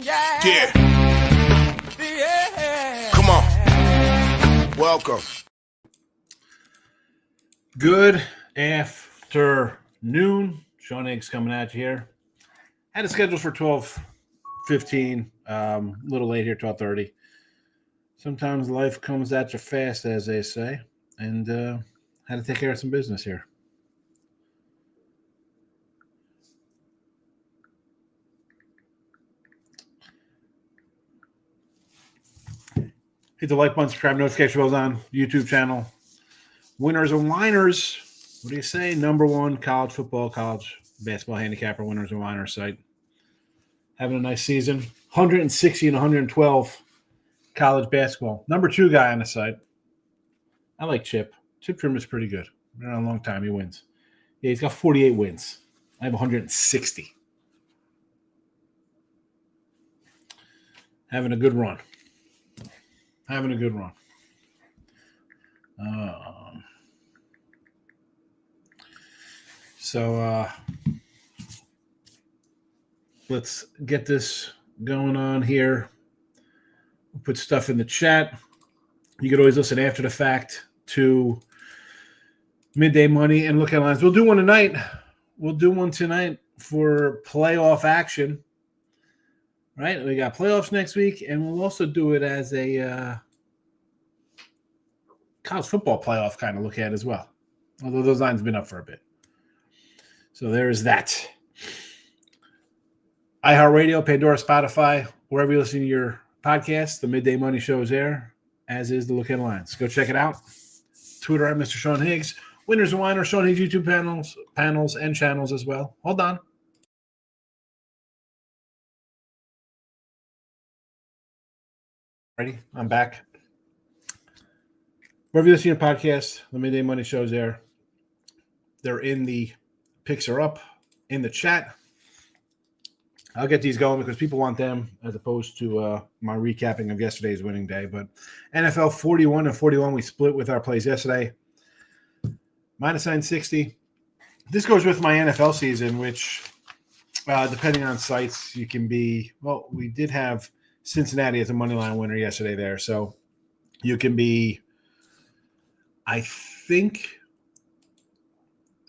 Yeah. Come on. Welcome. Good afternoon. Sean Higgs coming at you here. Had it scheduled for 12:15. A little late here, 12:30. Sometimes life comes at you fast, as they say, and had to take care of some business here. Hit the like button, subscribe, notification bells on YouTube channel. Winners and Whiners. What do you say? Number one college football, college basketball handicapper, Winners and Whiners site. Having a nice season. 160 and 112 college basketball. Number two guy on the site. I like Chip. Chip Trim is pretty good. Been around a long time. He wins. Yeah, he's got 48 wins. I have 160. Having a good run. Having a good run. So let's get this going on here. We'll put stuff in the chat. You could always listen after the fact to Midday Money and Look at Lines. We'll do one tonight. We'll do one tonight for playoff action. Right? We got playoffs next week, and we'll also do it as a college football playoff kind of look at as well. Although those lines have been up for a bit. So there's that. iHeartRadio, Pandora, Spotify, wherever you listen to your podcast, the Midday Money Show is there, as is the Look at Lines. Go check it out. Twitter at Mr. Sean Higgs. Winners and Whiners, Sean Higgs YouTube panels and channels as well. Hold on. Ready? I'm back. Wherever you listen to your podcast, the Midday Money Show is there. They're in the picks are up in the chat. I'll get these going because people want them as opposed to my recapping of yesterday's winning day. But NFL 41 and 41, we split with our plays yesterday. Minus 960. This goes with my NFL season, which depending on sites, you can be, well, we did have Cincinnati as a money line winner yesterday there. So you can be, I think,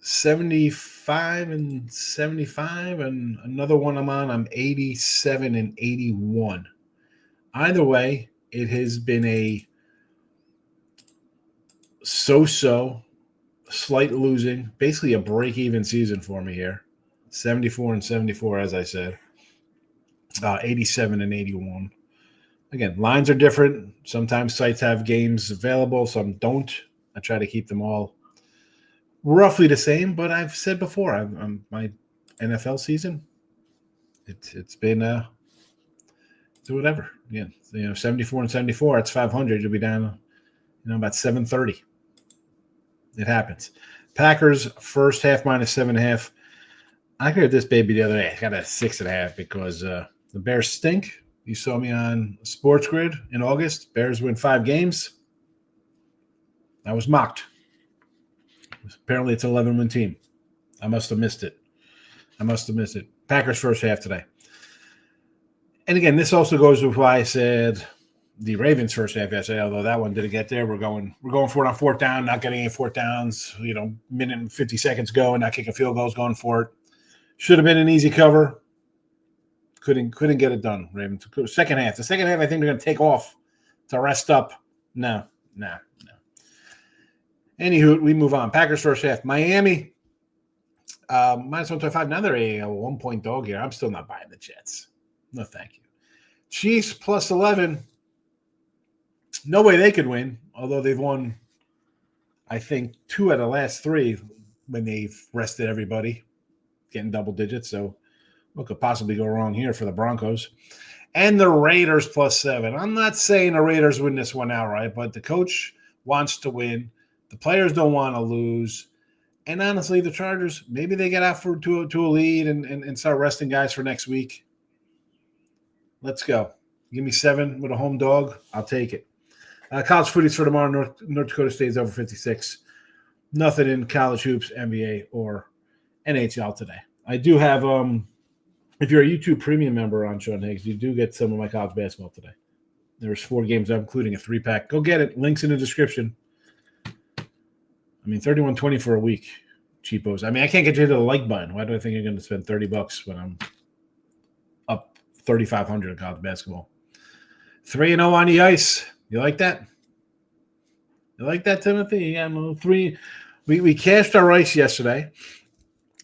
75 and 75, and another one I'm 87 and 81. Either way, it has been a so-so, slight losing, basically a break-even season for me here. 74 and 74, as I said. 87 and 81. Again, lines are different. Sometimes sites have games available, some don't. I try to keep them all roughly the same, but I've said before, I'm my NFL season, it's been so whatever. Yeah, 74 and 74. It's 500. You'll be down, about 730. It happens. Packers first half minus 7.5. I heard this baby the other day. I got a 6.5 because the Bears stink. You saw me on Sports Grid in August. Bears win 5 games. I was mocked. Apparently, it's an 11-win team. I must have missed it. Packers first half today. And again, this also goes with why I said the Ravens first half yesterday, although that one didn't get there. We're going for it on fourth down, not getting any fourth downs. Minute and 50 seconds go and not kicking field goals, going for it. Should have been an easy cover. Couldn't get it done, Ravens. Second half. The second half, I think they're going to take off to rest up. No. Anywho, we move on. Packers first half. Miami, minus 125. Now they're a 1-point dog here. I'm still not buying the Jets. No, thank you. Chiefs plus 11. No way they could win, although they've won, I think, 2 out of the last 3 when they've rested everybody, getting double digits. So what could possibly go wrong here for the Broncos? And the Raiders plus 7. I'm not saying the Raiders win this one outright, but the coach wants to win. The players don't want to lose. And honestly, the Chargers, maybe they get out to a lead and start resting guys for next week. Let's go. Give me 7 with a home dog. I'll take it. College footies for tomorrow. North Dakota State is over 56. Nothing in college hoops, NBA, or NHL today. I do have if you're a YouTube premium member on Sean Higgs, you do get some of my college basketball today. There's 4 games, including a 3-pack. Go get it. Links in the description. I mean, $31.20 for a week. Cheapos. I mean, I can't get you to the like button. Why do I think you're going to spend $30 when I'm up 3,500 in college basketball? 3-0 on the ice. You like that? You like that, Timothy? You got a little 3. We cashed our ice yesterday,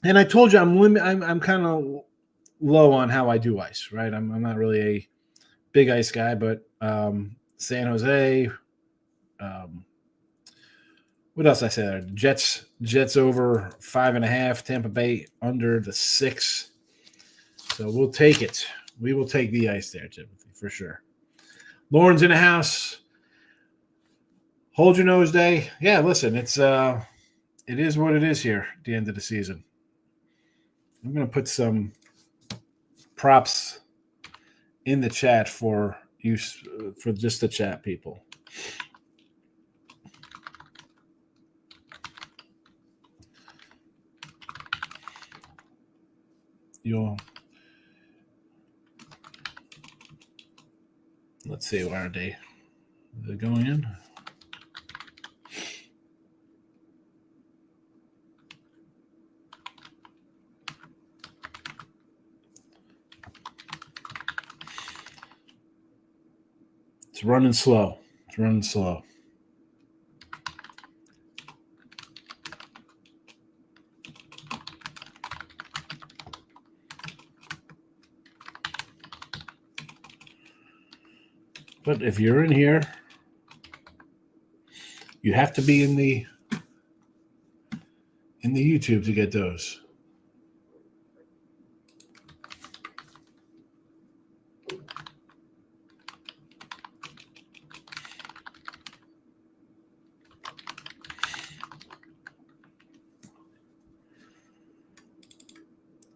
and I told you I'm kind of low on how I do ice, right? I'm not really a big ice guy, but San Jose. What else I said there? Jets over 5.5. Tampa Bay under the 6. So we'll take it. We will take the ice there, Timothy, for sure. Lauren's in the house. Hold your nose day. Yeah, listen, it is what it is here at the end of the season. I'm going to put some props in the chat for use for just the chat people. Let's see, where are they? They're going in. It's running slow. But if you're in here, you have to be in the YouTube to get those.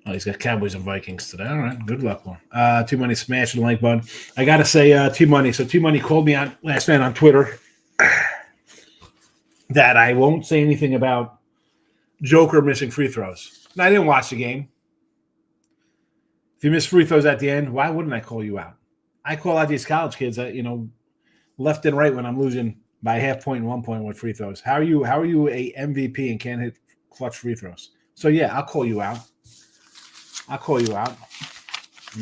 Oh, he's got Cowboys and Vikings today. All right, good luck, Lauren. T-Money smash the like button. I got to say, T-Money. So T-Money called me on last night on Twitter that I won't say anything about Joker missing free throws. And I didn't watch the game. If you miss free throws at the end, why wouldn't I call you out? I call out these college kids that, left and right when I'm losing by a half point and 1 point with free throws. How are you a MVP and can't hit clutch free throws? So yeah, I'll call you out. I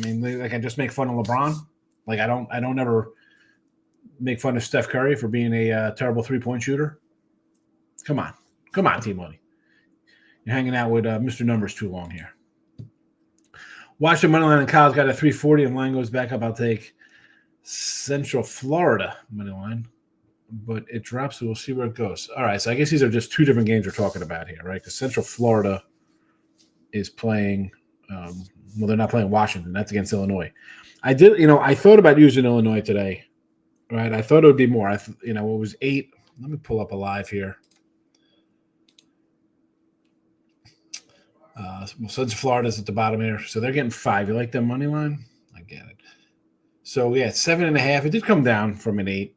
mean, like I just make fun of LeBron. Like I don't ever make fun of Steph Curry for being a terrible 3-point shooter. Come on, T-Money. You're hanging out with Mr. Numbers too long here. Washington money line in college got a 340, and line goes back up. I'll take Central Florida money line, but it drops, so we'll see where it goes. All right, so I guess these are just 2 different games we're talking about here, right? Because Central Florida is playing. They're not playing Washington. That's against Illinois. I thought about using Illinois today, right? I thought it would be more. It was 8. Let me pull up a live here. Central Florida's at the bottom here, so they're getting 5. You like that money line? I get it. So yeah, 7.5. It did come down from an 8.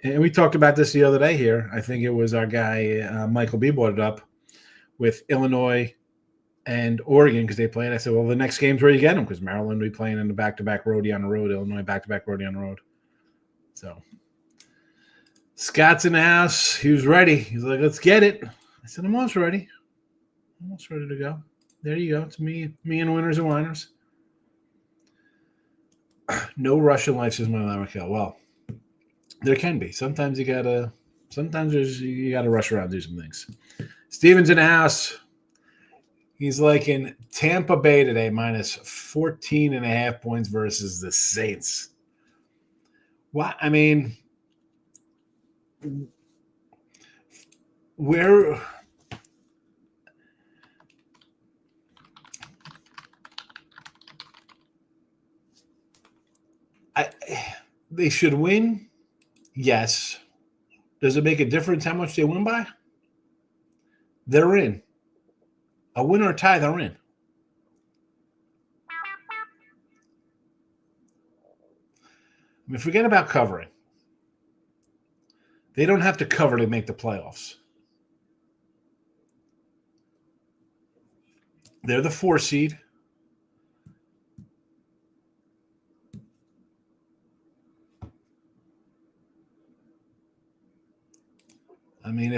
And we talked about this the other day here. I think it was our guy Michael B brought it up with Illinois and Oregon because they played. I said, well, the next game's where you get them because Maryland will be playing in the back-to-back roadie on the road. Illinois back-to-back roadie on the road. So Scott's in the house. He was ready. He's like, let's get it. I said, I'm almost ready. Almost ready to go. There you go. It's me and Whiners and Whiners. No rush in life, says my Raquel. Well, there can be. Sometimes you gotta rush around and do some things. Steven's in the house. He's like in Tampa Bay today, minus 14.5 points versus the Saints. What? I mean, where? They should win. Yes. Does it make a difference how much they win by? They're in. A win or a tie, they're in. I mean, forget about covering. They don't have to cover to make the playoffs. They're the 4 seed.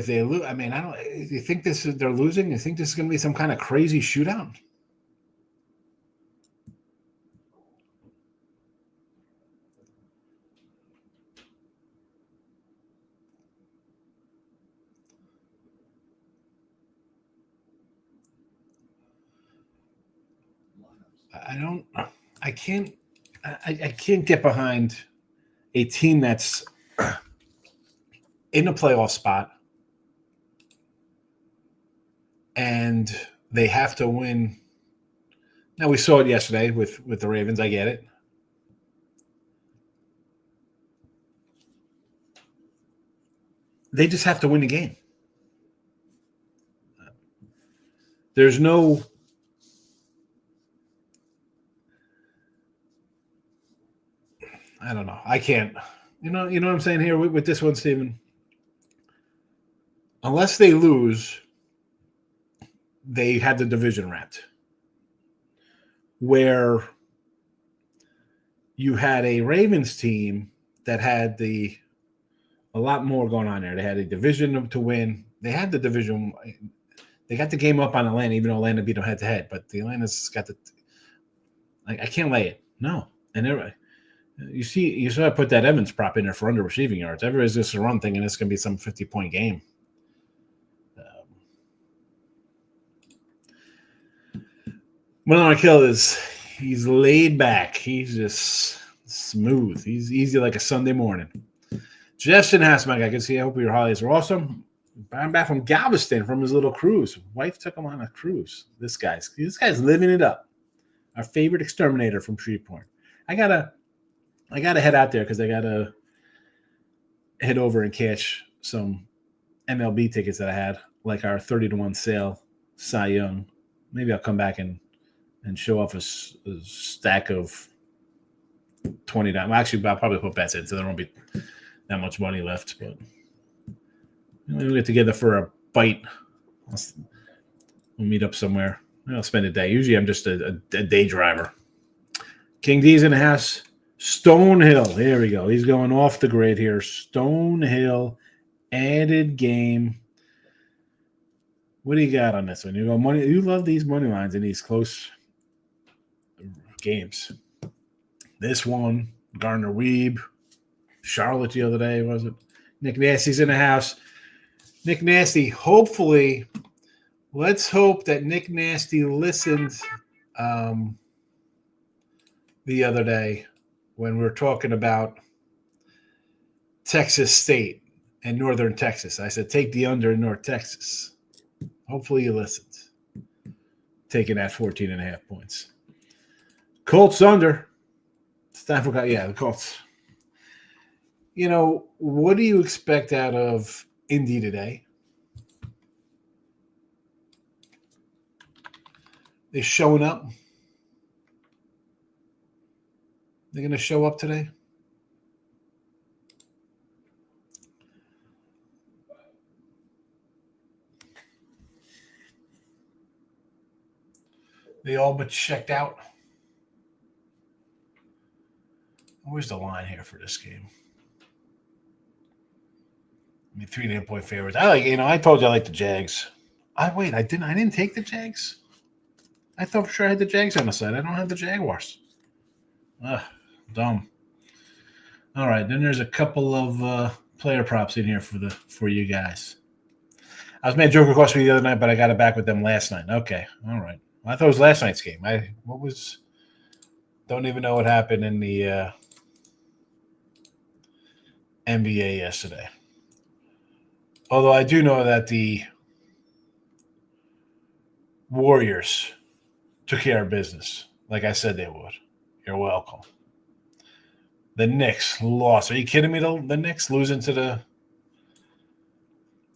they lose, I mean, I don't. You think they're losing? You think this is going to be some kind of crazy shootout? I don't. I can't. I can't get behind a team that's in a playoff spot and they have to win. Now we saw it yesterday with the Ravens. I get it. They just have to win the game. There's no. I don't know. I can't. You know what I'm saying here with this one, Steven? Unless they lose, they had the division wrapped. Where you had a Ravens team that had a lot more going on there. They had a division to win. They had the division. They got the game up on Atlanta, even though Atlanta beat them head to head. But the Atlanta's got the. I can't lay it. No, and you saw I put that Evans prop in there for under receiving yards. Everybody's just a run thinking it's going to be some 50-point game. Well, Kill he's laid back. He's just smooth. He's easy like a Sunday morning. Justin Hassmack, I can see. I hope your holidays are awesome. I'm back from Galveston from his little cruise. Wife took him on a cruise. This guy's living it up. Our favorite exterminator from Shreveport. I gotta head out there because I gotta head over and catch some MLB tickets that I had, like our 30-1 sale, Cy Young. Maybe I'll come back and show off a stack of $20. Well, actually, I'll probably put bets in, so there won't be that much money left. But we'll get together for a bite. We'll meet up somewhere. I'll spend a day. Usually, I'm just a day driver. King D's in the house. Stonehill. Here we go. He's going off the grid here. Stonehill added game. What do you got on this one? You go money. You love these money lines in these close games. This one, Gardner Weeb, Charlotte the other day, was it? Nick Nasty's in the house. Nick Nasty, hopefully, let's hope that Nick Nasty listened the other day when we were talking about Texas State and Northern Texas. I said, take the under in North Texas. Hopefully you listened. Taking that 14.5 points. Colts under. It's time for the Colts. You know, what do you expect out of Indy today? They're showing up. They're going to show up today. They all but checked out. Where's the line here for this game? I mean, 3.5 point favorites. I told you I like the Jags. I didn't take the Jags. I thought for sure I had the Jags on the side. I don't have the Jaguars. Dumb. All right, then there's a couple of player props in here for you guys. I was made Joker cost me the other night, but I got it back with them last night. Okay, all right. Well, I thought it was last night's game. Don't even know what happened in the NBA yesterday. Although I do know that the Warriors took care of business, like I said they would. You're welcome. The Knicks lost. Are you kidding me? The Knicks losing to the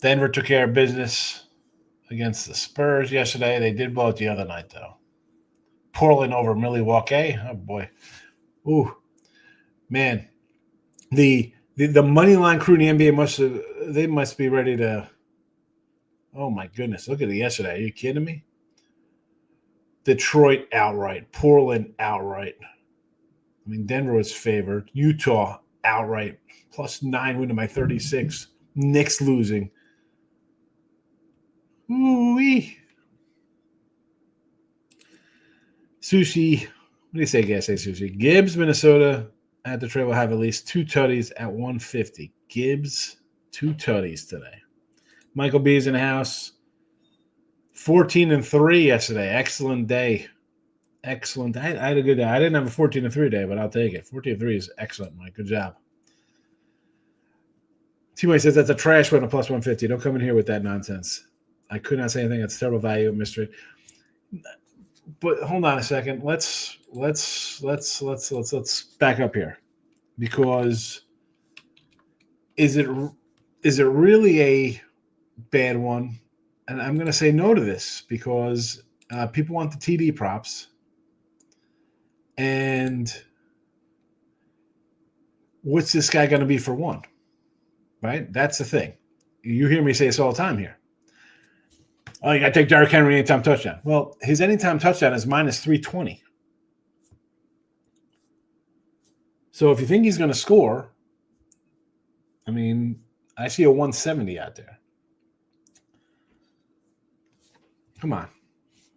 Denver took care of business against the Spurs yesterday. They did blow it the other night, though. Portland over Milwaukee. Oh, boy. Ooh. Man. The money line crew in the NBA must be ready to – oh, my goodness. Look at it yesterday. Are you kidding me? Detroit outright. Portland outright. I mean, Denver was favored. Utah outright. +9 winning by 36. Knicks losing. Ooh-wee. Sushi. What do you say, guys? Say Sushi. Gibbs, Minnesota at the trail will have at least 2 tutties at 150. Gibbs, 2 tutties today. Michael B's in the house. 14-3 yesterday. Excellent day. Excellent. I had a good day. I didn't have a 14-3 day, but I'll take it. 14-3 is excellent, Mike. Good job. T-Way says that's a trash win, a plus 150. Don't come in here with that nonsense. I could not say anything. That's terrible value mystery. But hold on a second. Let's back up here, because is it really a bad one? And I'm going to say no to this, because people want the TD props, and what's this guy going to be for one? Right? That's the thing. You hear me say this all the time here. Oh, you got to take Derrick Henry anytime touchdown. Well, his anytime touchdown is minus 320. So if you think he's going to score, I mean, I see a 170 out there. Come on.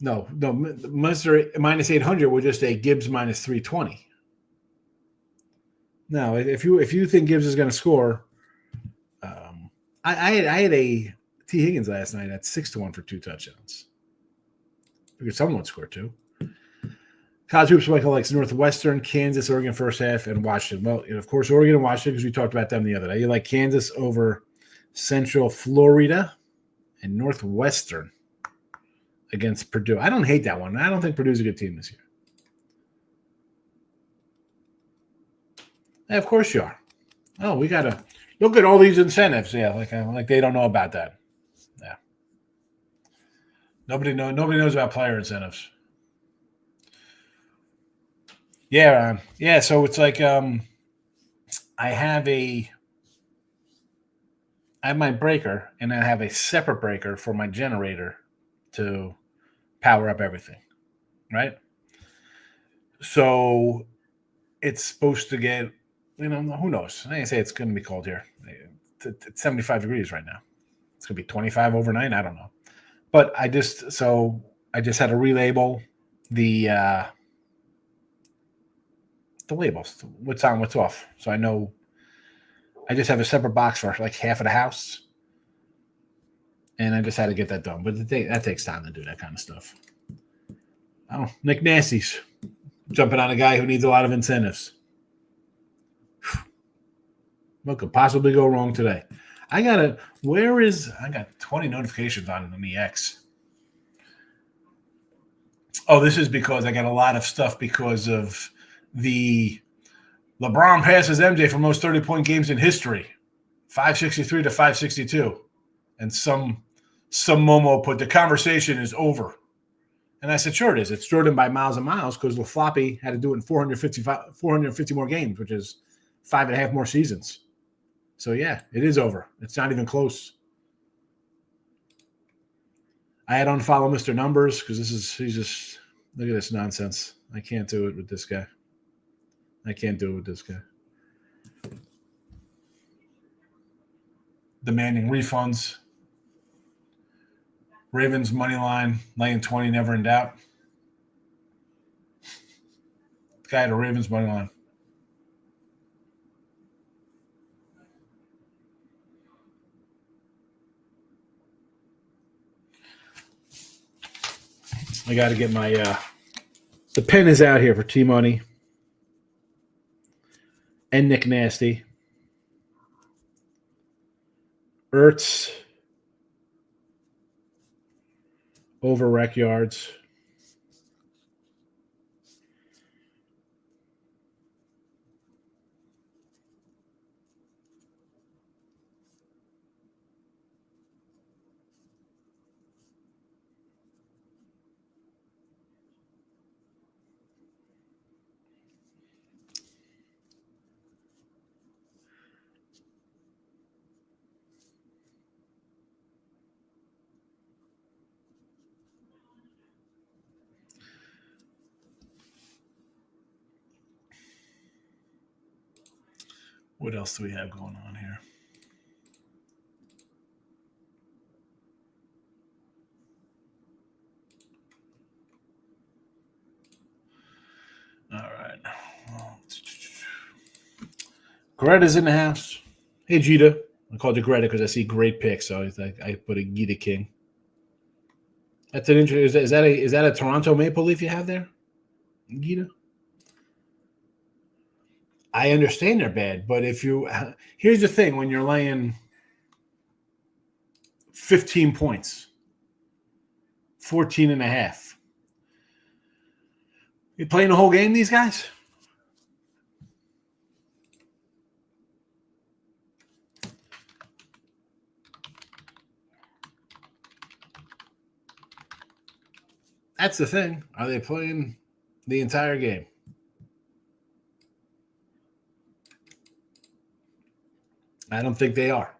No, Munster minus 800 will just say Gibbs minus 320. No, if you think Gibbs is going to score, I had a T. Higgins last night at 6-1 for 2 touchdowns. Because someone would score 2. College hoops, Michael likes Northwestern, Kansas, Oregon first half, and Washington. Well, of course, Oregon and Washington, because we talked about them the other day. You like Kansas over Central Florida, and Northwestern against Purdue. I don't hate that one. I don't think Purdue's a good team this year. Yeah, of course you are. Oh, we got to look at all these incentives. Yeah, like they don't know about that. Yeah. Nobody knows about player incentives. Yeah, yeah. So it's like I have my breaker, and I have a separate breaker for my generator to power up everything, right? So it's supposed to get, who knows? I say it's going to be cold here. It's 75 degrees right now. It's going to be 25 overnight. I don't know. But I just had to relabel the labels, what's on, what's off. So I know I just have a separate box for like half of the house. And I just had to get that done. But that takes time to do that kind of stuff. Oh, Nick Nasty's jumping on a guy who needs a lot of incentives. What could possibly go wrong today? I got 20 notifications on the X. Oh, this is because I got a lot of stuff because of the LeBron passes MJ for most 30-point games in history, 563 to 562. And some Momo put, the conversation is over. And I said, sure it is. It's Jordan by miles and miles, because LaFloppy had to do it in 450 more games, which is 5.5 more seasons. So, yeah, it is over. It's not even close. I had unfollow Mr. Numbers because he's just, look at this nonsense. I can't do it with this guy. Demanding refunds. Ravens money line, laying 20, never in doubt. The guy had a Ravens money line. I got to get my the pen is out here for T-Money and Nick Nasty. Ertz over rec yards. What else do we have going on here? Greta's in the house. Hey, Gita. I called you Greta because I see great picks, so I put a Gita King. That's an interesting. Is that a Toronto Maple Leaf you have there, Gita? I understand they're bad, but if you here's the thing: when you're laying 15 points, 14 and a half, you playing the whole game, these guys? That's the thing. Are they playing the entire game? I don't think they are.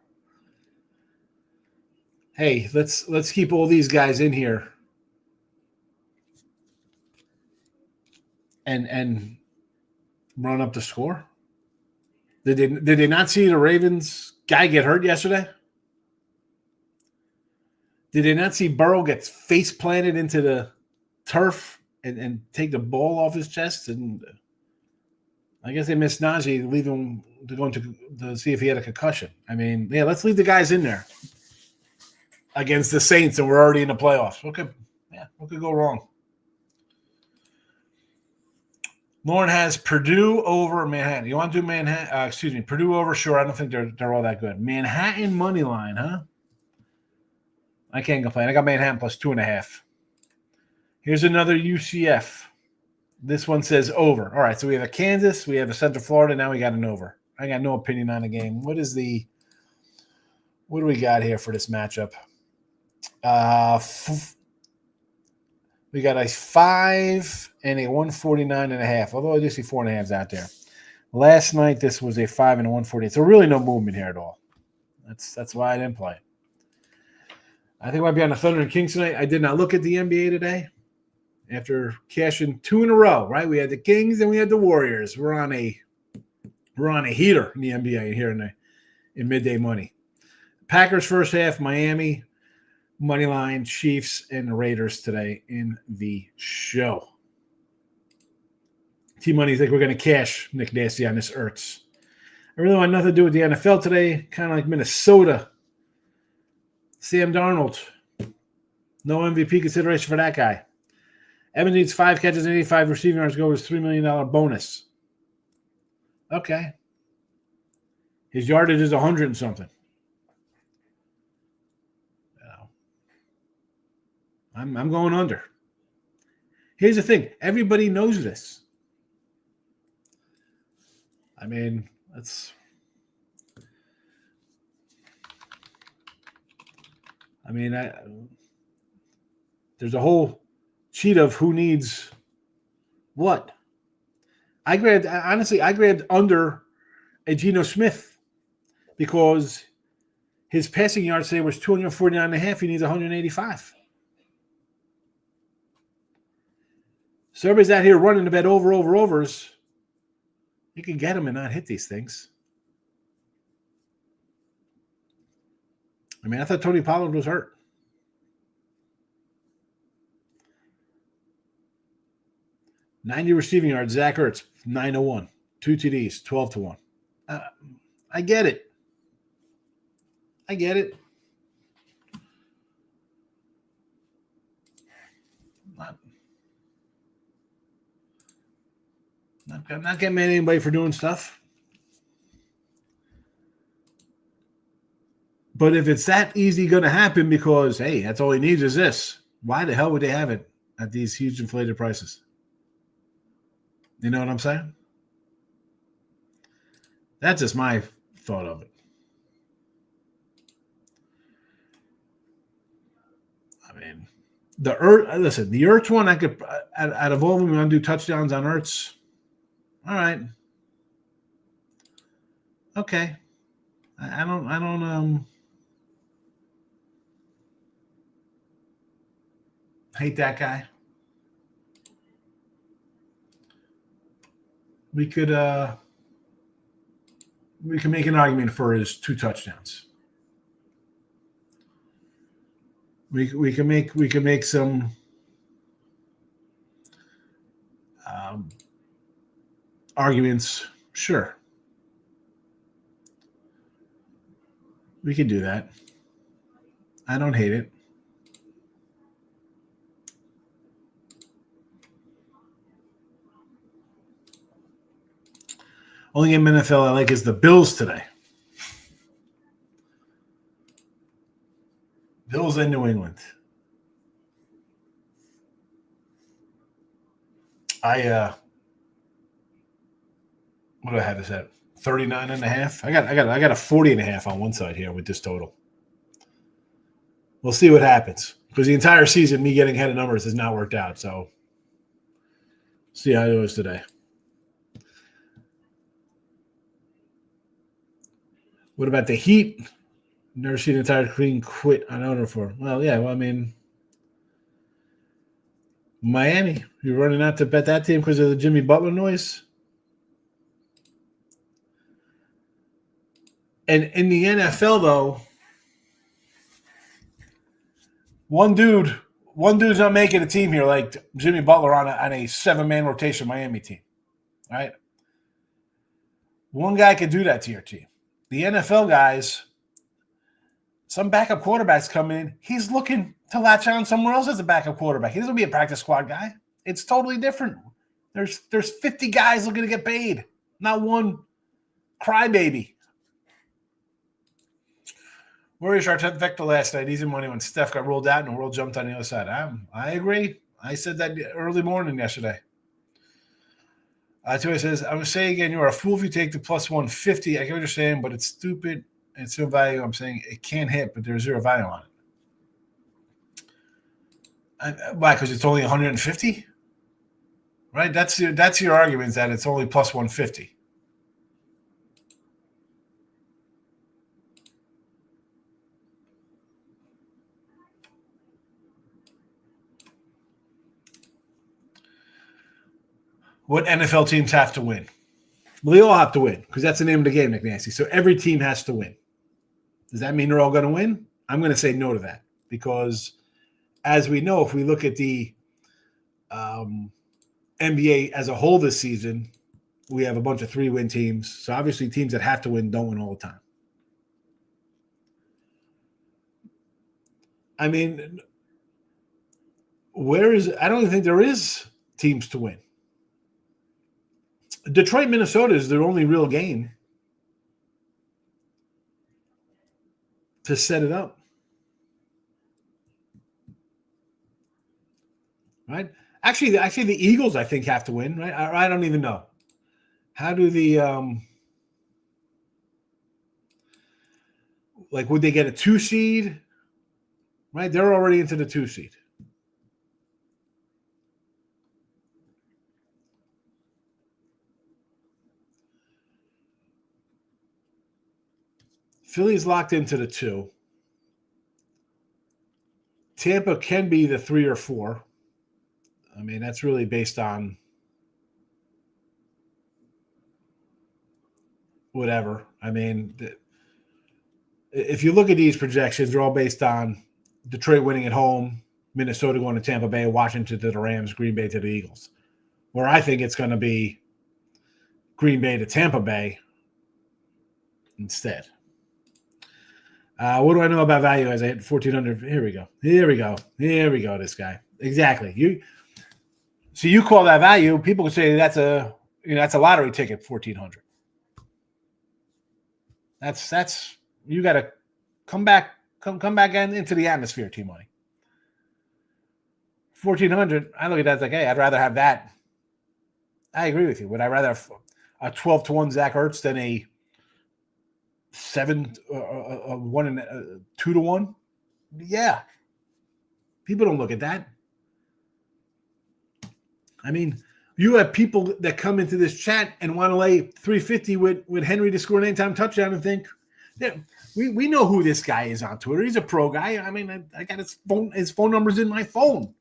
Hey, let's keep all these guys in here and run up the score. Did they not see the Ravens guy get hurt yesterday? Did they not see Burrow get face planted into the turf and take the ball off his chest? And I guess they missed Najee, leave him to go to see if he had a concussion. I mean, yeah, let's leave the guys in there against the Saints, and we're already in the playoffs. What could go wrong? Lauren has Purdue over Manhattan. You want to do Manhattan? Purdue over? Sure. I don't think they're all that good. Manhattan money line, huh? I can't complain. I got Manhattan plus 2.5. Here's another UCF. This one says over. All right, so we have a Kansas, we have a Central Florida. Now we got an over. I got no opinion on the game. What do we got here for this matchup? We got a 5 and a 149.5. Although I do see 4.5s out there. Last night this was a 5 and a 148. So really no movement here at all. That's why I didn't play it. I think I might be on the Thunder and Kings tonight. I did not look at the NBA today. After cashing 2 in a row, right? We had the Kings and we had the Warriors. We're on a heater in the NBA here in midday money. Packers first half, Miami, money line, Chiefs, and the Raiders today in the show. T-Money think we're going to cash Nick Nasty on this Ertz. I really want nothing to do with the NFL today. Kind of like Minnesota. Sam Darnold. No MVP consideration for that guy. Evans needs 5 catches and 85 receiving yards to go with his $3 million bonus. Okay. His yardage is 100 and something. I'm going under. Here's the thing. Everybody knows this. I mean, there's a whole sheet of who needs what. I grabbed under a Geno Smith because his passing yards today was 249.5. He needs 185. So everybody's out here running to bet overs. You can get them and not hit these things. I mean, I thought Tony Pollard was hurt. $90 receiving yards, Zach Ertz, 901. 2 TDs, 12-1. I get it. Not getting mad at anybody for doing stuff. But if it's that easy going to happen because, hey, that's all he needs is this, why the hell would they have it at these huge inflated prices? You know what I'm saying? That's just my thought of it. I mean, the Ertz one, I could, out of all of them, I'm going to do touchdowns on Ertz. All right. Okay. I don't hate that guy. We could make an argument for his 2 touchdowns. We can make some arguments, sure. We could do that. I don't hate it. Only game in NFL I like is the Bills today. Bills in New England. What do I have this at? 39.5. I got a 40.5 on one side here with this total. We'll see what happens. Because the entire season, me getting ahead of numbers has not worked out. So see how it goes today. What about the Heat? Never seen an entire queen quit on owner for. Well, yeah. Well, I mean, Miami. You're running out to bet that team because of the Jimmy Butler noise. And in the NFL, though, one dude's not making a team here like Jimmy Butler on a 7-man rotation Miami team, right? One guy could do that to your team. The NFL guys, some backup quarterbacks come in. He's looking to latch on somewhere else as a backup quarterback. He doesn't be a practice squad guy. It's totally different. There's 50 guys looking to get paid, not one crybaby. Warriors are 10th victor last night. Easy money when Steph got rolled out and the world jumped on the other side. I agree. I said that early morning yesterday. Tua says, I'm going to say again, you're a fool if you take the plus 150. I get what you're saying, but it's stupid and zero value. I'm saying it can't hit, but there's zero value on it. Why? Because it's only 150? Right? That's your argument, that it's only plus 150. What NFL teams have to win? Well, they all have to win because that's the name of the game, Nick Nancy. So every team has to win. Does that mean they're all going to win? I'm going to say no to that because, as we know, if we look at the NBA as a whole this season, we have a bunch of 3-win teams. So obviously teams that have to win don't win all the time. I mean, I don't even think there is teams to win. Detroit, Minnesota is their only real game to set it up. Right? Actually, the Eagles, I think, have to win, right? I don't even know. How do the would they get a 2 seed? Right? They're already into the 2 seed. Philly's locked into the 2. Tampa can be the 3 or 4. I mean, that's really based on whatever. I mean, if you look at these projections, they're all based on Detroit winning at home, Minnesota going to Tampa Bay, Washington to the Rams, Green Bay to the Eagles. Where I think it's going to be Green Bay to Tampa Bay instead. What do I know about value as I hit 1,400? Here we go. This guy. Exactly. You call that value. People could say that's a lottery ticket, 1,400. That's you got to come back into the atmosphere, T-Money. 1,400. I look at that like, hey, I'd rather have that. I agree with you. Would I rather have a 12-1 Zach Ertz than a 2-1? Yeah. People don't look at that. I mean, you have people that come into this chat and want to lay 350 with Henry to score an anytime touchdown and think, yeah, we know who this guy is on Twitter. He's a pro guy. I mean, I got his phone number's in my phone.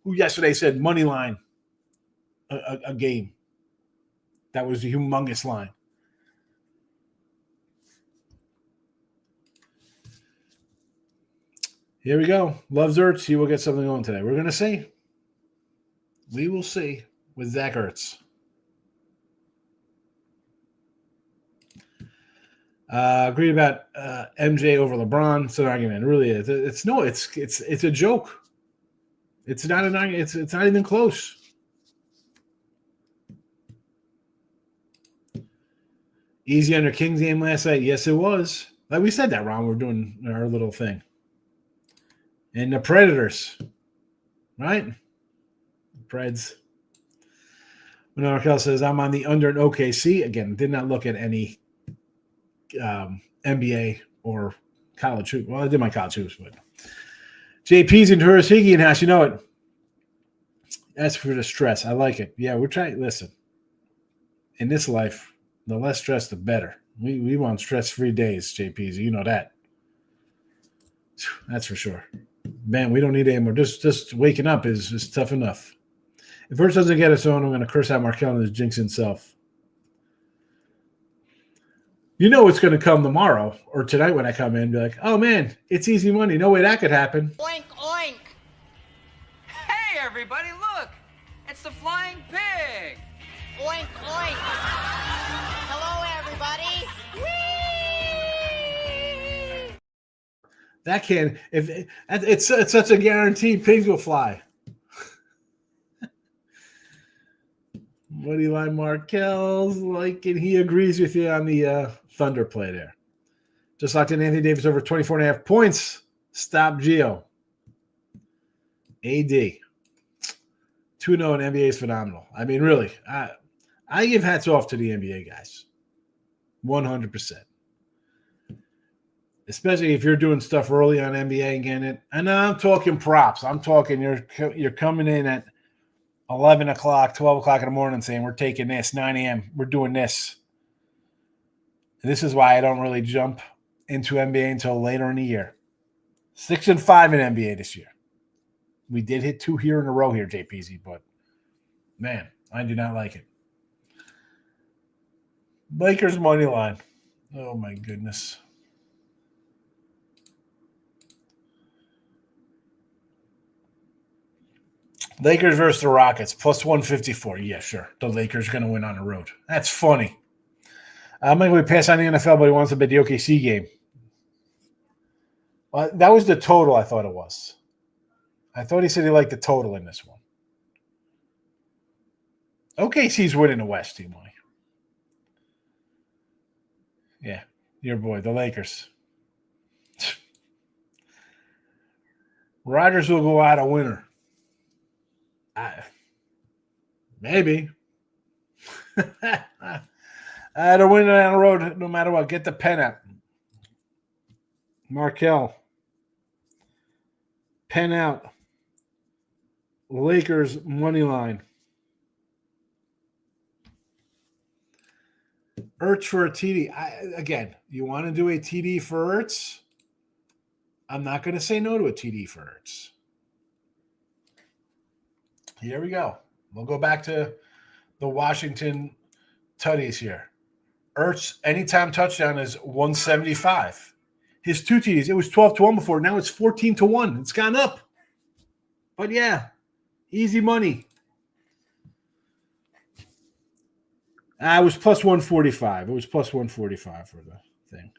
Who yesterday said money line a game. That was a humongous line. Here we go. Loves Ertz. He will get something going today. We're going to see. We will see with Zach Ertz. Agreed about MJ over LeBron. It's an argument. It really is. It's a joke. It's not an argument. It's not even close. Easy under Kings game last night. Yes, it was. Like we said that, Ron. We're doing our little thing. And the Predators, right? Preds. Markel says, I'm on the under in OKC. Again, did not look at any NBA or college hoops. Well, I did my college hoops, but JP's and Horace Higgy and Hash, you know it. That's for the stress. I like it. Yeah, we're trying. Listen, in this life, the less stress, the better. We want stress-free days, JPs. You know that. That's for sure. Man, we don't need any more. Just waking up is tough enough. If Hurts doesn't get us on, I'm going to curse out Markel and his jinx himself. You know it's going to come tomorrow or tonight when I come in and be like, oh, man, it's easy money. No way that could happen. Oink, oink. Hey, everybody, look. It's the flying pig. Oink, oink. Hello, everybody. Whee! That can – if it's such a guarantee, pigs will fly. Buddy Line Markel's like, and he agrees with you on the Thunder play there. Just locked in Anthony Davis over 24.5 points. Stop Gio. AD. 2-0 in NBA is phenomenal. I mean, really, I give hats off to the NBA guys. 100%. Especially if you're doing stuff early on NBA and getting it. And I'm talking props. I'm talking you're coming in at 11 o'clock, 12 o'clock in the morning saying we're taking this, 9 a.m., we're doing this. And this is why I don't really jump into NBA until later in the year. 6-5 in NBA this year. We did hit 2 here in a row here, JPZ, but, man, I do not like it. Lakers money line. Oh, my goodness. Lakers versus the Rockets, plus 154. Yeah, sure. The Lakers are going to win on the road. That's funny. I'm going to pass on the NFL, but he wants to bet the OKC game. Well, that was the total I thought it was. I thought he said he liked the total in this one. OKC's winning the West, team money. Yeah, your boy, the Lakers. Rodgers will go out a winner. Maybe. They're winning on the road no matter what. Get the pen out. Markel. Pen out. Lakers money line. Ertz for a TD. Again, you want to do a TD for Ertz? I'm not going to say no to a TD for Ertz. Here we go. We'll go back to the Washington tutties here. Ertz, anytime touchdown is 175. His 2 TDs, it was 12-1 before. Now it's 14-1. It's gone up. But yeah, easy money. It was plus 145. It was plus 145 for the thing.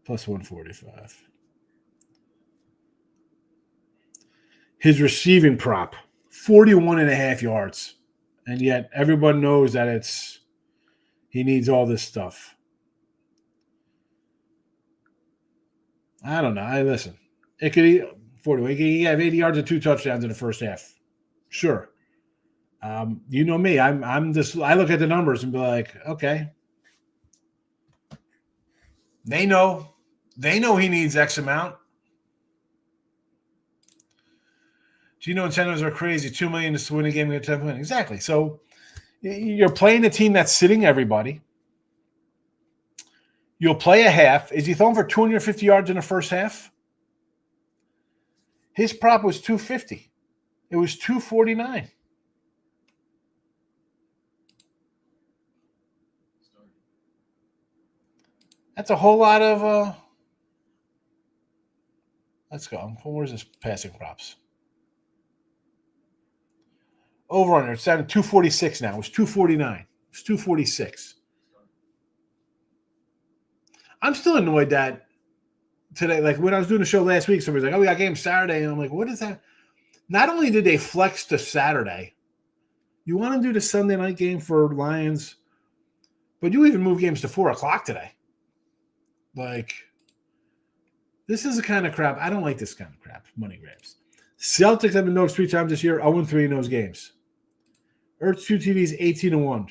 Plus 145. His receiving prop, 41.5 yards. And yet everyone knows that he needs all this stuff. I don't know. Listen. It could 40. He have 80 yards and 2 touchdowns in the first half. Sure. You know me. I look at the numbers and be like, okay. They know he needs X amount. Gino incentives are crazy. $2 million to win a game against 10 points. Exactly. So you're playing a team that's sitting everybody. You'll play a half. Is he throwing for 250 yards in the first half? His prop was 250. It was 249. That's a whole lot of let's go. Where's this passing props? Over under. It's down to 246 now. It was 249. It's 246. I'm still annoyed that today, like when I was doing the show last week, somebody's like, "Oh, we got game Saturday," and I'm like, "What is that?" Not only did they flex to Saturday, you want to do the Sunday night game for Lions, but you even move games to 4:00 today. Like, this is the kind of crap. I don't like this kind of crap. Money grabs. Celtics have been dogs 3 times this year, 0-3 in those games. Ertz 2 TDs, 18-1.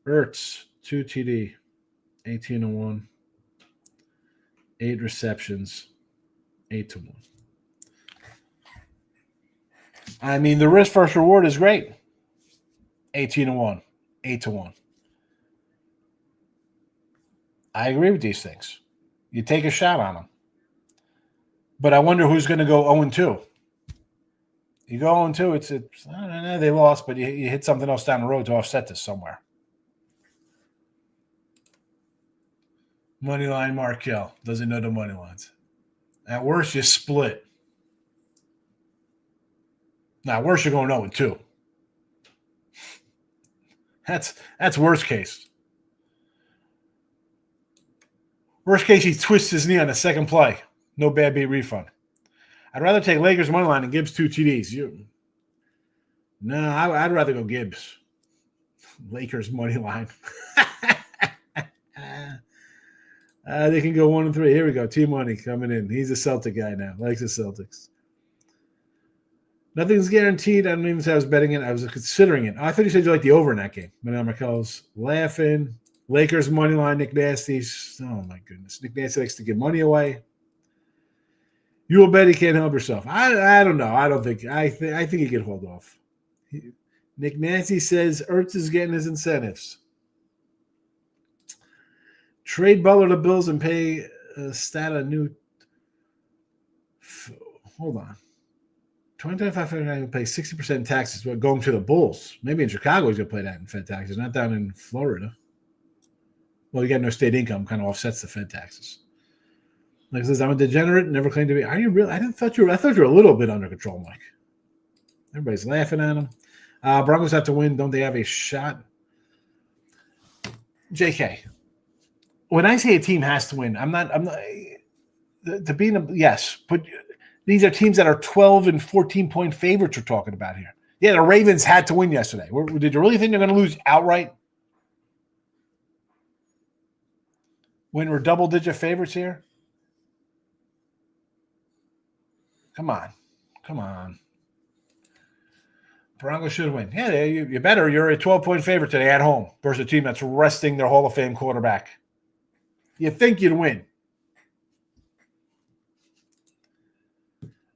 Ertz 2 TD, 18-1. 8 receptions, 8-1. I mean, the risk versus reward is great. 18-1, 8-1. I agree with these things. You take a shot on them. But I wonder who's going to go 0-2. You go 0-2, it's I don't know, they lost, but you hit something else down the road to offset this somewhere. Moneyline Markel doesn't know the money lines. At worst, you split. Now, worse, you're going 0-2. That's worst case. Worst case, he twists his knee on the second play. No bad beat refund. I'd rather take Lakers money line and Gibbs 2 TDs. I'd rather go Gibbs. Lakers money line. They can go 1-3. Here we go. T-Money coming in. He's a Celtic guy now. Likes the Celtics. Nothing's guaranteed. I don't even say I was betting it. I was considering it. I thought you said you liked the over in that game. But now Markel's laughing. Lakers money line, Nick Nasty's. Oh, my goodness. Nick Nasty likes to give money away. You will bet he can't help yourself. I don't know. I don't think. I think he can hold off. Nick Nasty says Ertz is getting his incentives. Trade Butler to Bills and pay Stat a new. Hold on. 2025 pay 60% taxes, but going to the Bulls. Maybe in Chicago he's going to play that in Fed taxes, not down in Florida. Well, you got no state income, kind of offsets the Fed taxes. Like I says, I'm a degenerate, never claimed to be. Are you really? I thought you were a little bit under control, Mike. Everybody's laughing at him. Broncos have to win. Don't they have a shot? JK. When I say a team has to win, I'm not to be in yes, but these are teams that are 12 and 14-point favorites we're talking about here. Yeah, the Ravens had to win yesterday. Did you really think they're going to lose outright? When we're double-digit favorites here? Come on. Broncos should win. Yeah, you better. You're a 12-point favorite today at home versus a team that's resting their Hall of Fame quarterback. You think you'd win.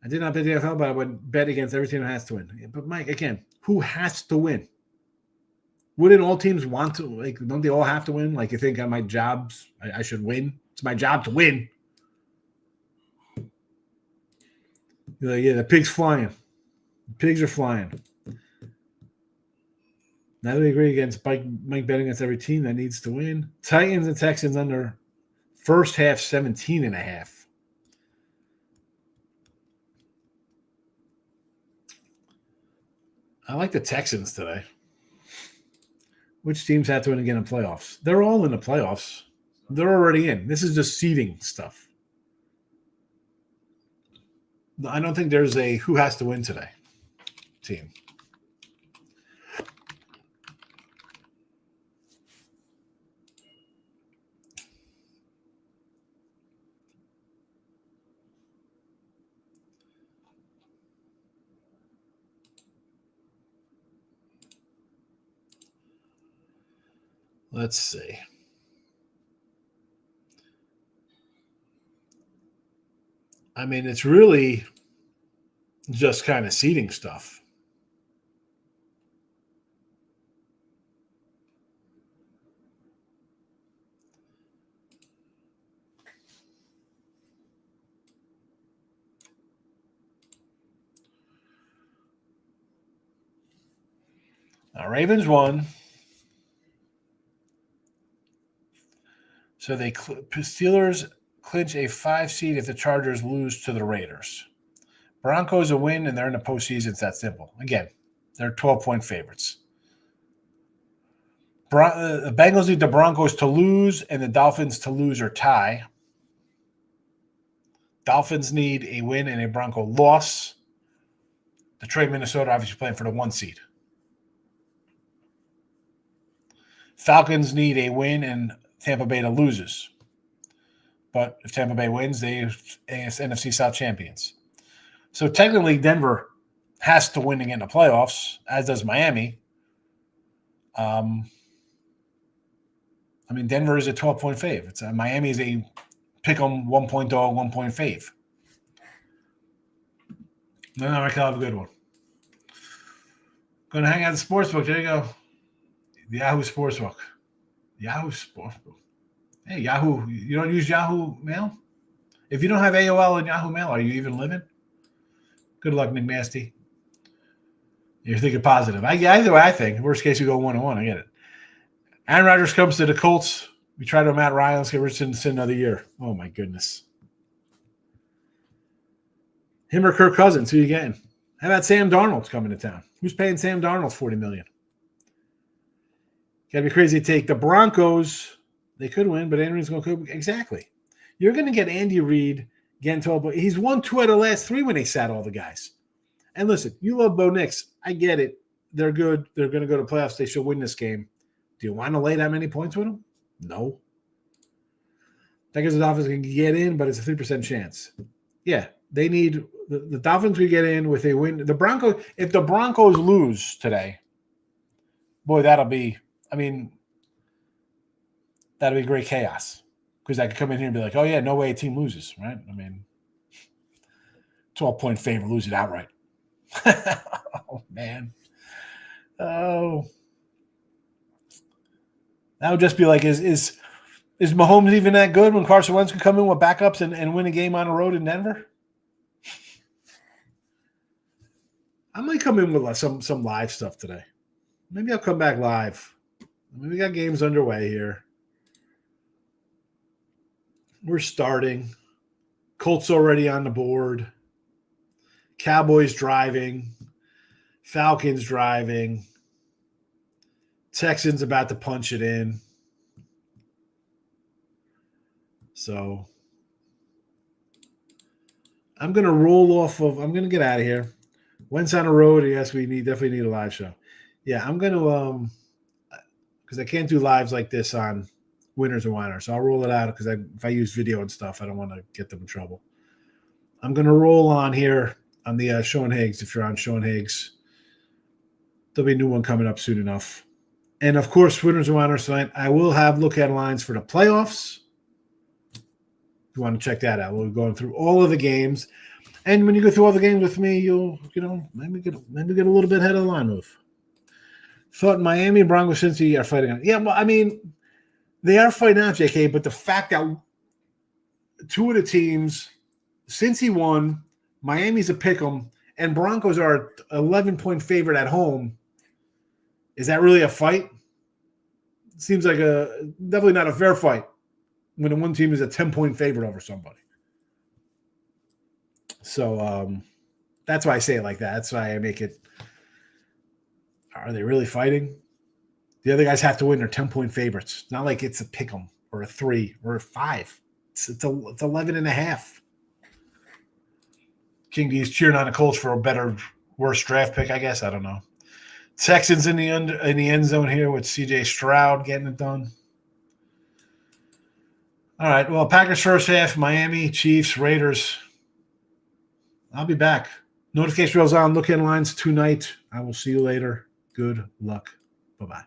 I did not bet the NFL, but I would bet against every team that has to win. But, Mike, again, who has to win? Wouldn't all teams want to? Like, don't they all have to win? Like, you think on my jobs, I should win? It's my job to win. You're like, yeah, the pig's flying. The pigs are flying. Now we agree against Mike betting against every team that needs to win. Titans and Texans under first half 17.5. I like the Texans today. Which teams have to win again in playoffs? They're all in the playoffs. They're already in. This is just seeding stuff. I don't think there's a who has to win today team. Let's see. I mean, it's really just kind of seeding stuff. Now, Ravens won. So Steelers clinch a 5 seed if the Chargers lose to the Raiders. Broncos a win, and they're in the postseason. It's that simple. Again, they're 12-point favorites. The Bengals need the Broncos to lose and the Dolphins to lose or tie. Dolphins need a win and a Bronco loss. Detroit, Minnesota obviously playing for the 1 seed. Falcons need a win and Tampa Bay to loses. But if Tampa Bay wins, they are NFC South champions. So technically, Denver has to win to get in the playoffs, as does Miami. Denver is a 12-point fave. Miami is a pick-em 1-point dog, 1-point fave. Then I can have a good one. Going to hang out at the sportsbook. There you go. The Yahoo Sportsbook. Yahoo Sportsbook. Hey, Yahoo. You don't use Yahoo Mail? If you don't have AOL and Yahoo Mail, are you even living? Good luck, Nick Nasty. You're thinking positive. Either way, I think. Worst case, you go 1-1. I get it. Aaron Rodgers comes to the Colts. We try to Matt Ryan. Let's get Richardson to sit another year. Oh, my goodness. Him or Kirk Cousins? Who you getting? How about Sam Darnold's coming to town? Who's paying Sam Darnold $40 million? Got to be crazy to take the Broncos. They could win, but Andy Reid's going to – exactly. You're going to get Andy Reid getting 12. But he's won 2 out of the last 3 when they sat all the guys. And listen, you love Bo Nix. I get it. They're good. They're going to go to playoffs. They should win this game. Do you want to lay that many points with them? No. That gives the Dolphins can get in, but it's a 3% chance. Yeah, they need the Dolphins could get in with a win. The Broncos, if the Broncos lose today, boy, that'll be great chaos. Because I could come in here and be like, oh, yeah, no way a team loses, right? 12-point favorite, lose it outright. Oh, man. Oh. That would just be like, is Mahomes even that good when Carson Wentz could come in with backups and win a game on the road in Denver? I might come in with some live stuff today. Maybe I'll come back live. We got games underway here. We're starting. Colts already on the board. Cowboys driving. Falcons driving. Texans about to punch it in. So I'm going to roll off of – I'm going to get out of here. Wentz on the road, yes, we definitely need a live show. Yeah, I'm going to because I can't do lives like this on Whiners or Whiners. So I'll roll it out because if I use video and stuff, I don't want to get them in trouble. I'm going to roll on here on the Sean Higgs. If you're on Sean Higgs, there'll be a new one coming up soon enough. And, of course, Whiners and Whiners tonight, I will have look-at lines for the playoffs. If you want to check that out, we'll be going through all of the games. And when you go through all the games with me, you'll, maybe get a little bit ahead of the line move. Thought Miami and Broncos Cincy are fighting out. Yeah, well, they are fighting out, JK, but the fact that 2 of the teams, Cincy won, Miami's a pick'em, and Broncos are 11-point favorite at home, is that really a fight? Seems like definitely not a fair fight when the one team is a 10-point favorite over somebody. So that's why I say it like that. That's why I make it. Are they really fighting? The other guys have to win. They're 10-point favorites. It's not like it's a pick 'em or a 3 or a 5. It's 11.5. King D's cheering on the Colts for a better, worse draft pick, I guess. I don't know. Texans in the end zone here with C.J. Stroud getting it done. All right. Well, Packers first half, Miami, Chiefs, Raiders. I'll be back. Notification bells on. Look in lines tonight. I will see you later. Good luck. Bye-bye.